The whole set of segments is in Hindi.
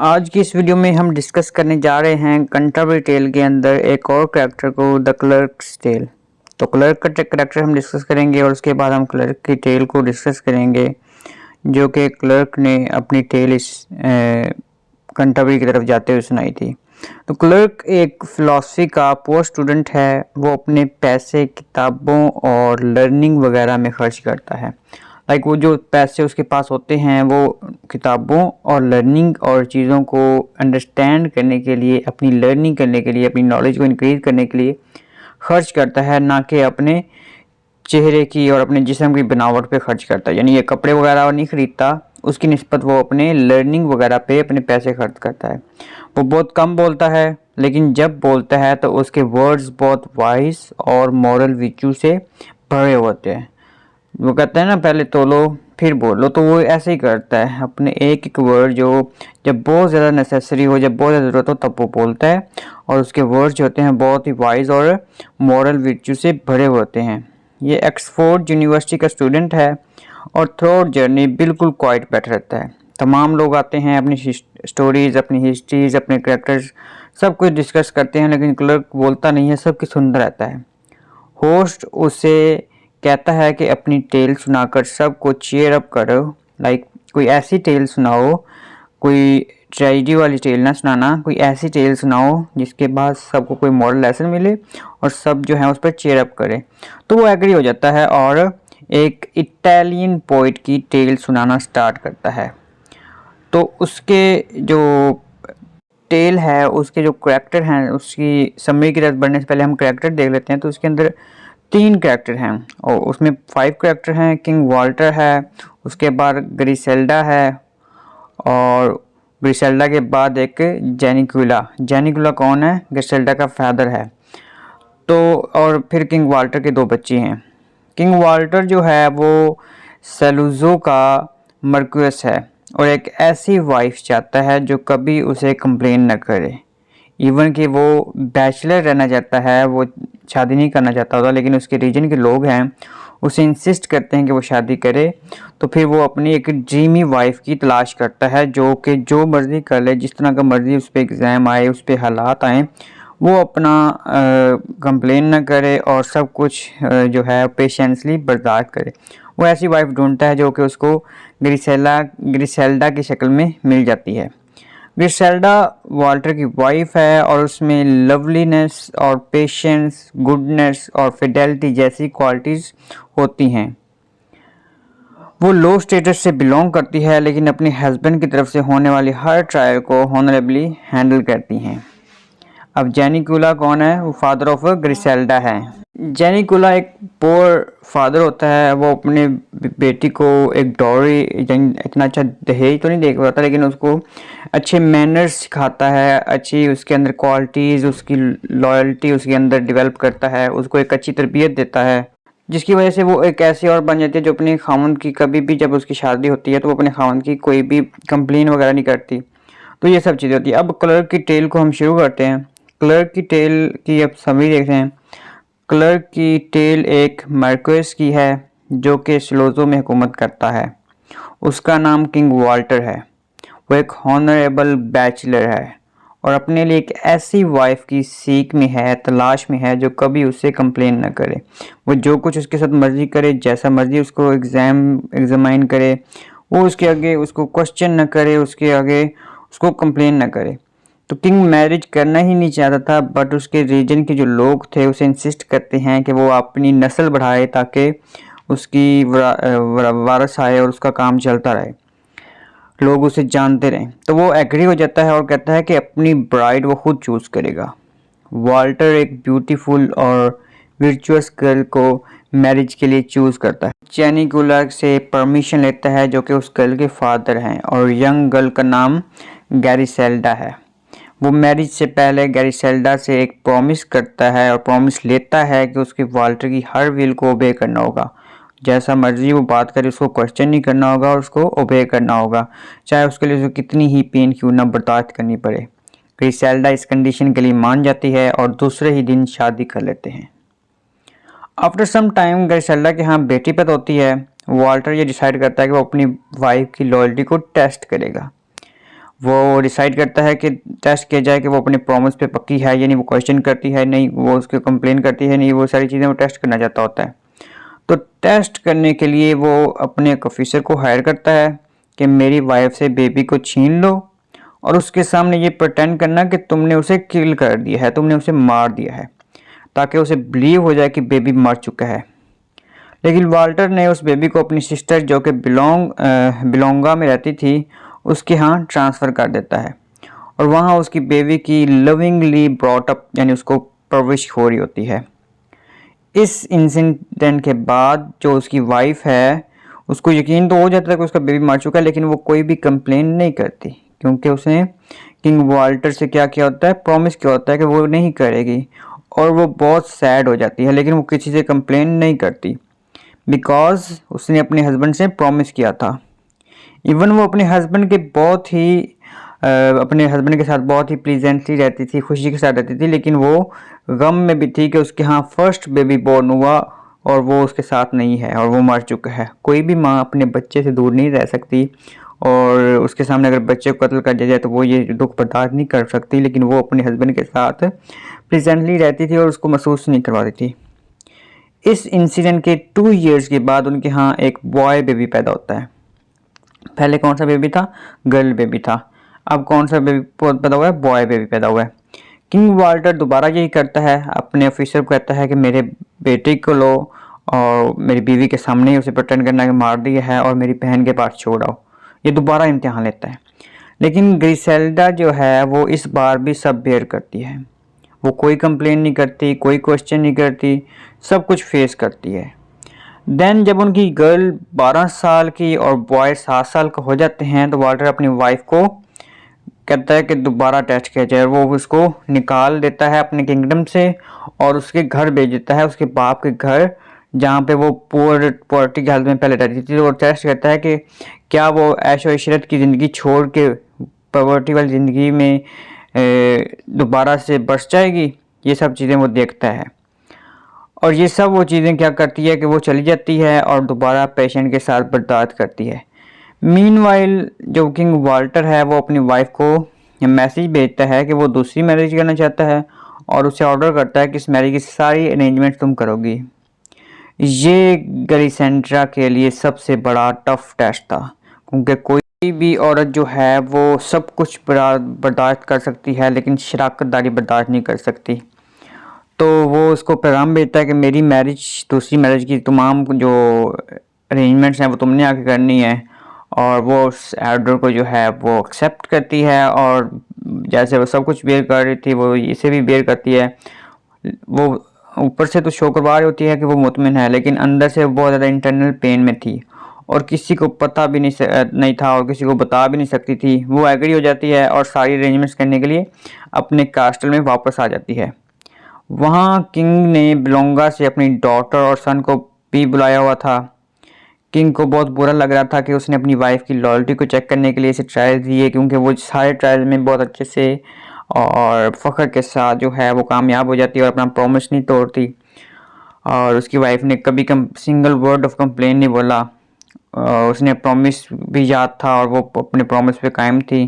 आज की इस वीडियो में हम डिस्कस करने जा रहे हैं कंट्राबरी टेल के अंदर एक और कैरेक्टर को, द क्लर्क्स टेल। तो क्लर्क का कैरेक्टर हम डिस्कस करेंगे और उसके बाद हम क्लर्क की टेल को डिस्कस करेंगे, जो कि क्लर्क ने अपनी टेल इस कंट्राबरी की तरफ जाते हुए सुनाई थी। तो क्लर्क एक फ़िलासफ़ी का पोस्ट स्टूडेंट है। वो अपने पैसे किताबों और लर्निंग वगैरह में खर्च करता है। वो जो पैसे उसके पास होते हैं वो किताबों और लर्निंग और चीज़ों को अंडरस्टैंड करने के लिए, अपनी लर्निंग करने के लिए, अपनी नॉलेज को इंक्रीज़ करने के लिए खर्च करता है, ना कि अपने चेहरे की और अपने जिस्म की बनावट पे खर्च करता है। यानी ये कपड़े वगैरह नहीं ख़रीदता, उसकी निस्बत वो अपने लर्निंग वगैरह पे अपने पैसे खर्च करता है। वो बहुत कम बोलता है, लेकिन जब बोलता है तो उसके वर्ड्स बहुत वाइज और मॉरल विच्यू से भरे होते हैं। वो कहते हैं ना, पहले तोलो फिर बोलो, तो वो ऐसे ही करता है। अपने एक एक वर्ड जो जब बहुत ज़्यादा नेसेसरी हो, जब बहुत ज़्यादा ज़रूरत हो, तब वो बोलता है। और उसके वर्ड्स जो होते हैं बहुत ही वाइज और मॉरल विच्यू से भरे होते हैं। ये ऑक्सफोर्ड यूनिवर्सिटी का स्टूडेंट है और थ्रू जर्नी बिल्कुल क्वाइट बैठ रहता है। तमाम लोग आते हैं, अपनी स्टोरीज़, अपनी हिस्ट्रीज़, अपने कैरेक्टर्स सब कुछ डिस्कस करते हैं, लेकिन क्लर्क बोलता नहीं है, सब कुछ सुनता रहता है। होस्ट उसे कहता है कि अपनी टेल सुनाकर सबको चीयर अप करो। कोई ऐसी टेल सुनाओ, कोई ट्रेजेडी वाली टेल ना सुनाना, कोई ऐसी टेल सुनाओ जिसके बाद सबको कोई मॉरल लेसन मिले और सब जो है उस पर चीयर अप करे। तो वो एग्री हो जाता है और एक इटालियन पोइट की टेल सुनाना स्टार्ट करता है। तो उसके जो टेल है, उसके जो करैक्टर हैं, उसकी समरी की तरफ बढ़ने से पहले हम करैक्टर देख लेते हैं। तो उसके अंदर 3 करैक्टर हैं और उसमें 5 करैक्टर हैं। किंग वाल्टर है, उसके बाद ग्रिसेल्डा है और ग्रिसेल्डा के बाद एक जेनिकुला। जेनिकुला कौन है? ग्रिसेल्डा का फादर है। तो और फिर किंग वाल्टर के 2 बच्चे हैं। किंग वाल्टर जो है वो सेलूजो का मर्क्यूस है और एक ऐसी वाइफ चाहता है जो कभी उसे कंप्लेन न करे। इवन कि वो बैचलर रहना चाहता है, वो शादी नहीं करना चाहता होता, लेकिन उसके रीजन के लोग हैं उसे इंसिस्ट करते हैं कि वो शादी करे। तो फिर वो अपनी एक ड्रीमी वाइफ की तलाश करता है जो कि जो मर्ज़ी कर ले, जिस तरह का मर्ज़ी उस पर एग्ज़ाम आए, उस पर हालात आएँ, वो अपना कंप्लेन ना करे और सब कुछ जो है पेशेंसली बर्दाश्त करे। वो ऐसी वाइफ ढूंढता है जो कि उसको ग्रिसेल्डा की शक्ल में मिल जाती है। ग्रिसेल्डा वाल्टर की वाइफ है और उसमें लवलीनेस और पेशेंस, गुडनेस और फिडेलिटी जैसी क्वालिटीज़ होती हैं। वो लो स्टेटस से बिलोंग करती है, लेकिन अपने हस्बैंड की तरफ से होने वाली हर ट्रायल को हॉनरेबली हैंडल करती हैं। अब जेनिकुला कौन है? वो फादर ऑफ ग्रिसेल्डा है। जेनिकुला एक पोर फादर होता है। वो अपने बेटी को एक डॉरी, इतना अच्छा दहेज तो नहीं दे पाता, लेकिन उसको अच्छे मैनर्स सिखाता है, अच्छी उसके अंदर क्वालिटीज़, उसकी लॉयल्टी उसके अंदर डेवलप करता है, उसको एक अच्छी तरबियत देता है, जिसकी वजह से वो एक ऐसी और बन जाती है जो अपने खामन की कभी भी, जब उसकी शादी होती है तो वो अपने खामन की कोई भी कंप्लेन वगैरह नहीं करती। तो ये सब चीज़ें होती है। अब क्लर्क की टेल को हम शुरू करते हैं। क्लर्क की टेल की अब समरी देखते हैं। क्लर्क की टेल एक मार्क्वेस की है जो कि स्लोजो में हुकूमत करता है। उसका नाम किंग वाल्टर है। वो एक हॉनरेबल बैचलर है और अपने लिए एक ऐसी वाइफ की सीख में है, तलाश में है, जो कभी उससे कंप्लेन न करे। वो जो कुछ उसके साथ मर्जी करे, जैसा मर्जी उसको एग्जामाइन करे, वो उसके आगे उसको क्वेश्चन न करे, उसके आगे उसको कंप्लेन न करे। तो किंग मैरिज करना ही नहीं चाहता था, बट उसके रीजन के जो लोग थे उसे इंसिस्ट करते हैं कि वो अपनी नस्ल बढ़ाए ताकि उसकी वारस आए और उसका काम चलता रहे, लोग उसे जानते रहें। तो वो एग्री हो जाता है और कहता है कि अपनी ब्राइड वो खुद चूज़ करेगा। वाल्टर एक ब्यूटीफुल और वर्चुअस गर्ल को मैरिज के लिए चूज़ करता है। जेनिकुला से परमिशन लेता है जो कि उस गर्ल के फादर हैं और यंग गर्ल का नाम ग्रिसेल्डा है। वो मैरिज से पहले ग्रिसेल्डा से एक प्रॉमिस करता है और प्रॉमिस लेता है कि उसकी वाल्टर की हर विल को ओबे करना होगा। जैसा मर्जी वो बात करे, उसको क्वेश्चन नहीं करना होगा और उसको ओबे करना होगा, चाहे उसके लिए उसको कितनी ही पेन क्यों ना बर्दाश्त करनी पड़े। ग्रिसेल्डा इस कंडीशन के लिए मान जाती है और दूसरे ही दिन शादी कर लेते हैं। आफ्टर सम टाइम ग्रिसेल्डा के यहाँ बेटी पैदा होती है। वाल्टर ये डिसाइड करता है कि वो अपनी वाइफ की लॉयल्टी को टेस्ट करेगा। वो डिसाइड करता है कि टेस्ट किया जाए कि वो अपने प्रॉमिस पे पक्की है या नहीं, वो क्वेश्चन करती है नहीं, वो उसके कंप्लेन करती है नहीं, वो सारी चीज़ें वो टेस्ट करना चाहता होता है। तो टेस्ट करने के लिए वो अपने एक ऑफिसर को हायर करता है कि मेरी वाइफ से बेबी को छीन लो और उसके सामने ये प्रटेंड करना कि तुमने उसे किल कर दिया है, तुमने उसे मार दिया है, ताकि उसे बिलीव हो जाए कि बेबी मर चुका है। लेकिन वाल्टर ने उस बेबी को अपनी सिस्टर जो कि बिलोंगा में रहती थी उसके यहाँ ट्रांसफ़र कर देता है और वहाँ उसकी बेबी की लविंगली ब्रॉट अप यानी उसको परवरिश हो रही होती है। इस इंसिडेंट के बाद जो उसकी वाइफ है उसको यकीन तो हो जाता है कि उसका बेबी मर चुका है, लेकिन वो कोई भी कंप्लेन नहीं करती क्योंकि उसने किंग वाल्टर से क्या किया होता है, प्रॉमिस किया होता है कि वो नहीं करेगी। और वो बहुत सैड हो जाती है, लेकिन वो किसी से कंप्लेन नहीं करती बिकॉज उसने अपने हस्बैंड से प्रॉमिस किया था। इवन वो अपने हस्बैंड के साथ बहुत ही प्लीजेंटली रहती थी, खुशी के साथ रहती थी, लेकिन वो गम में भी थी कि उसके यहाँ फर्स्ट बेबी बॉर्न हुआ और वो उसके साथ नहीं है और वो मर चुका है। कोई भी माँ अपने बच्चे से दूर नहीं रह सकती और उसके सामने अगर बच्चे को कत्ल कर दिया जाए तो वो ये दुख बर्दाश्त नहीं कर सकती, लेकिन वो अपने हस्बैंड के साथ प्लीजेंटली रहती थी और उसको महसूस नहीं करवाती थी। इस इंसिडेंट के 2 इयर्स के बाद उनके यहाँ एक बॉय बेबी पैदा होता है। पहले कौन सा बेबी था, गर्ल बेबी था, अब कौन सा बेबी पैदा हुआ है, बॉय बेबी पैदा हुआ है। किंग वाल्टर दोबारा यही करता है, अपने ऑफिसर को कहता है कि मेरे बेटे को लो और मेरी बीवी के सामने ही उसे प्रटेंड करना कि मार दिया है और मेरी बहन के पास छोड़ आओ। ये दोबारा इम्तिहान लेता है, लेकिन ग्रिसेल्डा जो है वो इस बार भी सब बेयर करती है। वो कोई कंप्लेन नहीं करती, कोई क्वेश्चन नहीं करती, सब कुछ फेस करती है। देन जब उनकी गर्ल 12 साल की और बॉय 7 साल का हो जाते हैं तो वाल्टर अपनी वाइफ को कहता है कि दोबारा टेस्ट किया जाए। वो उसको निकाल देता है अपने किंगडम से और उसके घर भेज देता है, उसके बाप के घर, जहाँ पे वो पॉवर्टी की हालत में पहले रहती थी। तो वो टेस्ट करता है कि क्या वो ऐशो इशरत की ज़िंदगी छोड़ के पॉवर्टी वाली ज़िंदगी में दोबारा से बस जाएगी। ये सब चीज़ें वो देखता है और ये सब वो चीज़ें क्या करती है कि वो चली जाती है और दोबारा पेशेंट के साथ बर्दाश्त करती है। मीनवाइल जो किंग वाल्टर है वो अपनी वाइफ को मैसेज भेजता है कि वो दूसरी मैरिज करना चाहता है और उसे ऑर्डर करता है कि इस मैरिज की सारी अरेंजमेंट तुम करोगी। ये गैलिसेंड्रा के लिए सबसे बड़ा टफ टेस्ट था क्योंकि कोई भी औरत जो है वो सब कुछ बर्दाश्त कर सकती है लेकिन शराकतदारी बर्दाश्त नहीं कर सकती। तो वो उसको पैगाम भेजता है कि मेरी दूसरी मैरिज की तमाम जो अरेंजमेंट्स हैं वो तुमने आके करनी है। और वो उस ऑर्डर को जो है वो एक्सेप्ट करती है और जैसे वो सब कुछ बेयर कर रही थी वो इसे भी बेयर करती है। वो ऊपर से तो शो करवा रही होती है कि वो मुतमिन है, लेकिन अंदर से बहुत ज़्यादा इंटरनल पेन में थी और किसी को पता भी नहीं था और किसी को बता भी नहीं सकती थी। वो एग्री हो जाती है और सारी अरेंजमेंट्स करने के लिए अपने कास्टल में वापस आ जाती है। वहाँ किंग ने बिलोंगा से अपनी डॉटर और सन को भी बुलाया हुआ था। किंग को बहुत बुरा लग रहा था कि उसने अपनी वाइफ की लॉयल्टी को चेक करने के लिए इसे ट्रायल दिए, क्योंकि वो सारे ट्रायल में बहुत अच्छे से और फ़ख्र के साथ जो है वो कामयाब हो जाती है और अपना प्रॉमिस नहीं तोड़ती। और उसकी वाइफ ने कभी सिंगल वर्ड ऑफ कंप्लेन नहीं बोला। उसने प्रॉमिस भी याद था और वो अपने प्रॉमिस पे कायम थी।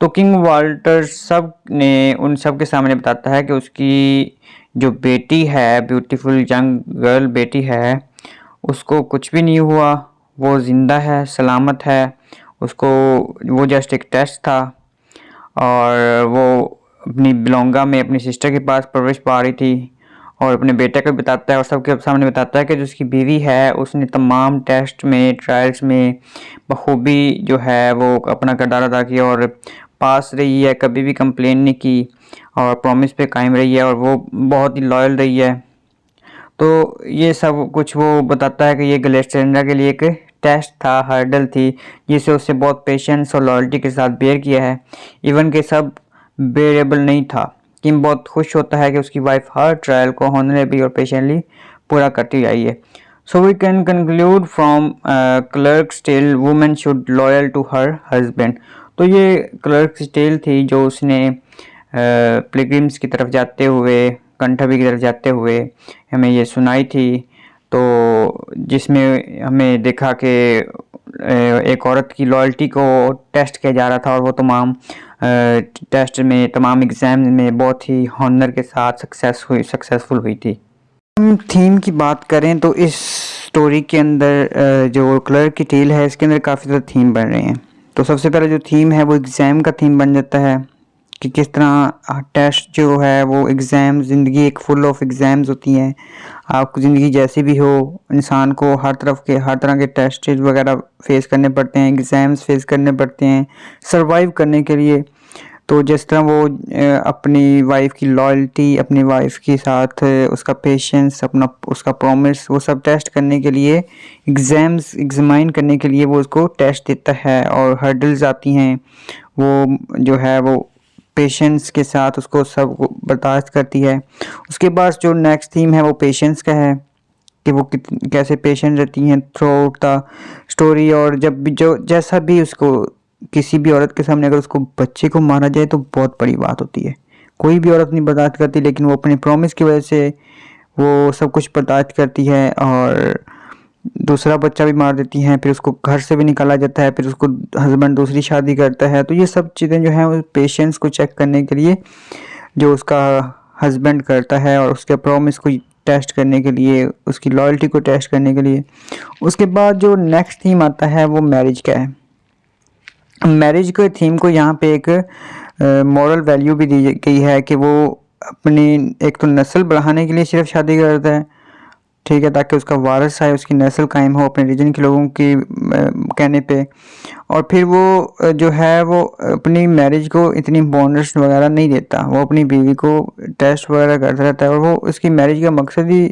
तो किंग वाल्टर उन सब के सामने बताता है कि उसकी जो बेटी है, ब्यूटीफुल यंग गर्ल बेटी है, उसको कुछ भी नहीं हुआ, वो ज़िंदा है, सलामत है। उसको वो जस्ट एक टेस्ट था और वो अपनी बिलोंगा में अपनी सिस्टर के पास परवरिश पा रही थी। और अपने बेटे को बताता है और सबके सामने बताता है कि जो उसकी बीवी है उसने तमाम टेस्ट में, ट्रायल्स में बखूबी जो है वो अपना किरदार अदा किया और पास रही है, कभी भी कंप्लेन नहीं की और प्रॉमिस पे कायम रही है और वो बहुत ही लॉयल रही है। तो ये सब कुछ वो बताता है कि ये ग्लेसेंड्रा के लिए एक टेस्ट था, हर्डल थी, जिसे उससे बहुत पेशेंस और लॉयल्टी के साथ बेयर किया है। इवन के सब बेरेबल नहीं था। किम बहुत खुश होता है कि उसकी वाइफ हर ट्रायल को हॉनरेबली और पेशेंटली पूरा करती आई है। So we can conclude from clerks tell women should loyal to her husband. तो ये क्लर्क्स टेल थी जो उसने पिलग्रिम्स की तरफ जाते हुए, कंठबी की तरफ जाते हुए हमें ये सुनाई थी। तो जिसमें हमें देखा कि एक औरत की लॉयल्टी को टेस्ट किया जा रहा था और वो तमाम टेस्ट में, तमाम एग्ज़ाम में बहुत ही हॉनर के साथ सक्सेसफुल हुई थी। हम थीम की बात करें तो इस स्टोरी के अंदर जो क्लर्क की टेल है इसके अंदर काफ़ी ज़्यादा थीम बन रहे हैं। तो सबसे पहले जो थीम है वो एग्ज़ाम का थीम बन जाता है कि किस तरह टेस्ट जो है वो एग्ज़ाम, ज़िंदगी एक फुल ऑफ एग्ज़ाम्स होती हैं। आपकी ज़िंदगी जैसी भी हो, इंसान को हर तरह के टेस्ट वगैरह फेस करने पड़ते हैं, एग्ज़ाम्स फेस करने पड़ते हैं सर्वाइव करने के लिए। तो जिस तरह वो अपनी वाइफ की लॉयल्टी, अपनी वाइफ के साथ उसका पेशेंस, उसका प्रॉमिस, वो सब टेस्ट करने के लिए, एग्ज़ामिन करने के लिए वो उसको टेस्ट देता है और हर्डल्स आती हैं। वो जो है वो पेशेंस के साथ उसको सब बर्दाश्त करती है। उसके बाद जो नेक्स्ट थीम है वो पेशेंस का है कि वो कैसे पेशेंट रहती हैं थ्रू आउट द स्टोरी। और जब भी जो जैसा भी उसको किसी भी औरत के सामने अगर उसको बच्चे को मारा जाए तो बहुत बड़ी बात होती है। कोई भी औरत नहीं बर्दाश्त करती, लेकिन वो अपने प्रॉमिस की वजह से वो सब कुछ बर्दाश्त करती है और दूसरा बच्चा भी मार देती हैं, फिर उसको घर से भी निकाला जाता है, फिर उसको हस्बैंड दूसरी शादी करता है। तो ये सब चीज़ें जो हैं वो पेशेंस को चेक करने के लिए जो उसका हस्बैंड करता है और उसके प्रॉमिस को टेस्ट करने के लिए, उसकी लॉयल्टी को टेस्ट करने के लिए। उसके बाद जो नेक्स्ट थीम आता है वो मैरिज का है। मैरिज के थीम को यहाँ पे एक मॉरल वैल्यू भी दी गई है कि वो अपनी एक तो नस्ल बढ़ाने के लिए सिर्फ शादी करता है, ठीक है, ताकि उसका वारिस आए, उसकी नस्ल कायम हो अपने रीजन के लोगों की कहने पे। और फिर वो जो है वो अपनी मैरिज को इतनी बोनस वगैरह नहीं देता, वो अपनी बीवी को टेस्ट वगैरह करता रहता है। और वो उसकी मैरिज का मकसद ही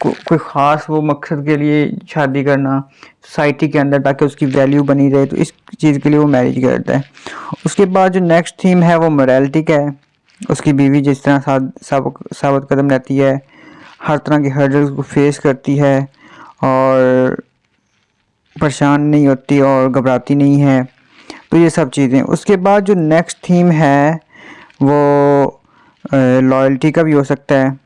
कोई ख़ास वो मकसद के लिए शादी करना सोसाइटी के अंदर, ताकि उसकी वैल्यू बनी रहे, तो इस चीज़ के लिए वो मैरिज करता है। उसके बाद जो नेक्स्ट थीम है वो मोरालिटी का है। उसकी बीवी जिस तरह साबित कदम रहती है, हर तरह के हर्डल्स को फेस करती है और परेशान नहीं होती और घबराती नहीं है, तो ये सब चीज़ें। उसके बाद जो नेक्स्ट थीम है वो लॉयल्टी का भी हो सकता है,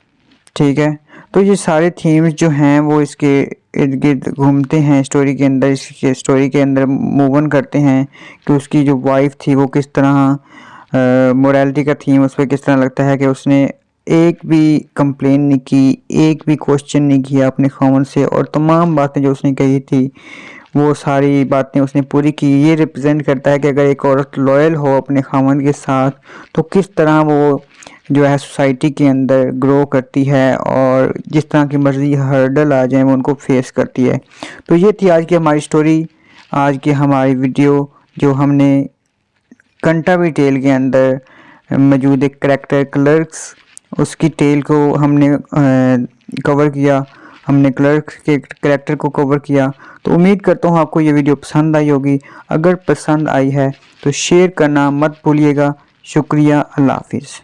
ठीक है। तो ये सारे थीम्स जो हैं वो इसके इर्द गिर्द घूमते हैं स्टोरी के अंदर। इसके स्टोरी के अंदर मूव ऑन करते हैं कि उसकी जो वाइफ थी वो किस तरह मोरालिटी का थीम उस पर किस तरह लगता है कि उसने एक भी कंप्लेन नहीं की, एक भी क्वेश्चन नहीं किया अपने खामन से, और तमाम बातें जो उसने कही थी वो सारी बातें उसने पूरी की। ये रिप्रेजेंट करता है कि अगर एक औरत लॉयल हो अपने खामन के साथ तो किस तरह वो जो है सोसाइटी के अंदर ग्रो करती है और जिस तरह की मर्ज़ी हर्डल आ जाए वो उनको फेस करती है। तो ये थी आज की हमारी स्टोरी, आज की हमारी वीडियो, जो हमने कंटाबी टेल के अंदर मौजूद एक करैक्टर क्लर्क्स, उसकी टेल को हमने कवर किया, हमने क्लर्क के करैक्टर को कवर किया। तो उम्मीद करता हूँ आपको ये वीडियो पसंद आई होगी। अगर पसंद आई है तो शेयर करना मत भूलिएगा। शुक्रिया, अल्लाह हाफिज़।